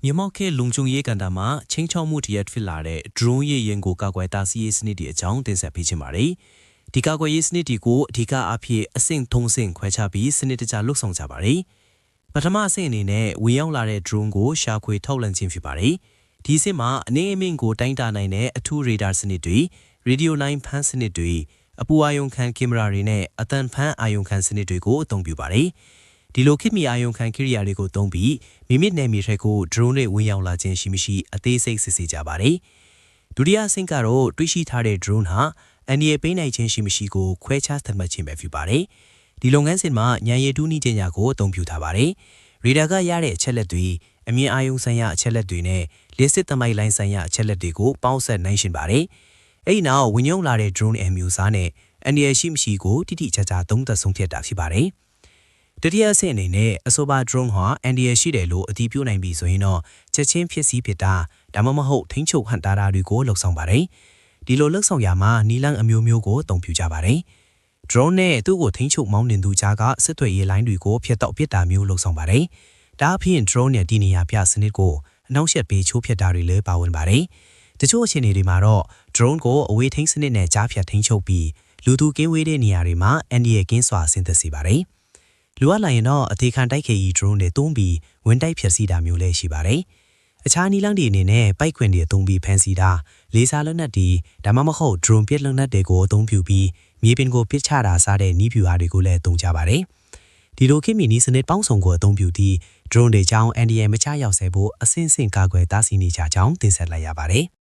မြန်မာခေလုံခြုံရေးကန်တာမှာချင်းချောက်မှုတရက်ဖြစ်လာတဲ့ drone ရဲ့ရင်ကိုကာကွယ်တားဆီးရေးစနစ်တွေအကြောင်းတင်ဆက်ပေးချင်ပါတယ်။ဒီကာကွယ်ရေးစနစ်တွေကိုအဓိကအဖြစ်အဆင့်ထုံးစင်ခွဲခြားပြီးစနစ်တကျလှုပ်ဆောင်ကြပါတယ်။ပထမအဆင့်အနေနဲ့ဝင်ရောက်လာတဲ့ drone ကိုရှာဖွေထောက်လှမ်းခြင်းဖြစ်ပါတယ်။ဒီအဆင့်မှာအနေအမင်းကိုတိုင်းတာနိုင်တဲ့အထူးရေဒါစနစ်တွေ radio line ဖမ်းစနစ်တွေအပူအာရုံခံကင်မရာတွေနဲ့အသံဖမ်းအာရုံခံစနစ်တွေကိုအသုံးပြုပါတယ်။ဒီလိုခေတ်မီအာရုံခံကိရိယာတွေကိုသုံးပြီးမိမိနယ်မြေထက်ကို drone တွေဝင်ရောက်လာခြင်းရှိမရှိအသေးစိတ်စစ်ဆေးကြပါတယ်။ဒုတိယအဆင့်ကတော့တွေ့ရှိထားတဲ့ drone ဟာအန္တရာယ်ပေးနိုင်ခြင်းရှိမရှိကိုခွဲခြားသတ်မှတ်ခြင်းပဲဖြစ်ပါတယ်။ဒီလုပ်ငန်းစဉ်မှာဉာဏ်ရည်တူးနည်းပညာကိုအသုံးပြုထားပါတယ်။ရေဒါကရတဲ့အချက်လက်တွေအမြင်အာရုံဆိုင်ရာအချက်လက်တွေနဲ့လက်စစ်သမိုင်းလိုင်းဆိုင်ရာအချက်လက်တွေကိုပေါင်းစပ်နိုင်ရှင်ပါတယ်။အဲဒီနောက်ဝင်ရောက်လာတဲ့ drone အမျိုးအစားနဲ့အန္တရာယ်ရှိမရှိကိုတိတိကျကျသုံးသပ်ဆုံးဖြတ်တာဖြစ်ပါတယ်။တတိယအဆင့်အနေနဲ့အဆိုပါ drone ဟာအန်ဒီရရှိတယ်လို့အတည်ပြုနိုင်ပြီဆိုရင်တော့ချက်ချင်းဖြစ်စည်းဖြစ်တာဒါမှမဟုတ်ထိန်းချုပ်ဟန်တာတာတွေကိုလှုပ်ဆောင်ပါတယ်။ဒီလိုလှုပ်ဆောင်ရမှာနီလန်းအမျိုးမျိုးကိုအသုံးပြုကြပါတယ်။ drone နဲ့သူ့ကိုထိန်းချုပ်မောင်းနှင်သူကြားကစစ်သွေးရေးလိုင်းတွေကိုဖျက်တောက်ပစ်တာမျိုးလှုပ်ဆောင်ပါတယ်။ဒါအပြင် drone နဲ့ဒီနေရာပြစနစ်ကိုအနှောင့်ယှက်ပေးချိုးဖျက်တာတွေလည်းပါဝင်ပါတယ်။တချို့အခြေအနေတွေမှာတော့ drone ကိုအဝေးထိန်းစနစ်နဲ့ကြားဖြတ်ထိန်းချုပ်ပြီးလူသူကင်းဝေးတဲ့နေရာတွေမှာအန်ဒီရကင်းစွာဆင်သက်စေပါတယ်။လူအပ်လာရင်တော့အသေးခံတိုက်ခေကြီး drone တွေသုံးပြီးဝင်တိုက်ဖျက်ဆီးတာမျိုးလည်းရှိပါတယ်။အခြားနီလန်းတွေအနေနဲ့ပိုက်ခွင်တွေသုံးပြီးဖမ်းဆီးတာလေးစားလက်နက်တွေဒါမှမဟုတ် drone ပစ်လက်နက်တွေကိုအသုံးပြုပြီးမြေပြင်ကိုပစ်ချတာစားတဲ့နည်းဗျူဟာတွေကိုလည်းသုံးကြပါတယ်။ဒီလိုခေတ်မီနည်းစနစ်ပေါင်းစုံကိုအသုံးပြုပြီး drone တွေကြောင့်အန်ဒီရမချရောက်စေဖို့အဆင့်ဆင့်ကာကွယ်တားဆီးနေကြကြောင်းတင်ဆက်လိုက်ရပါတယ်။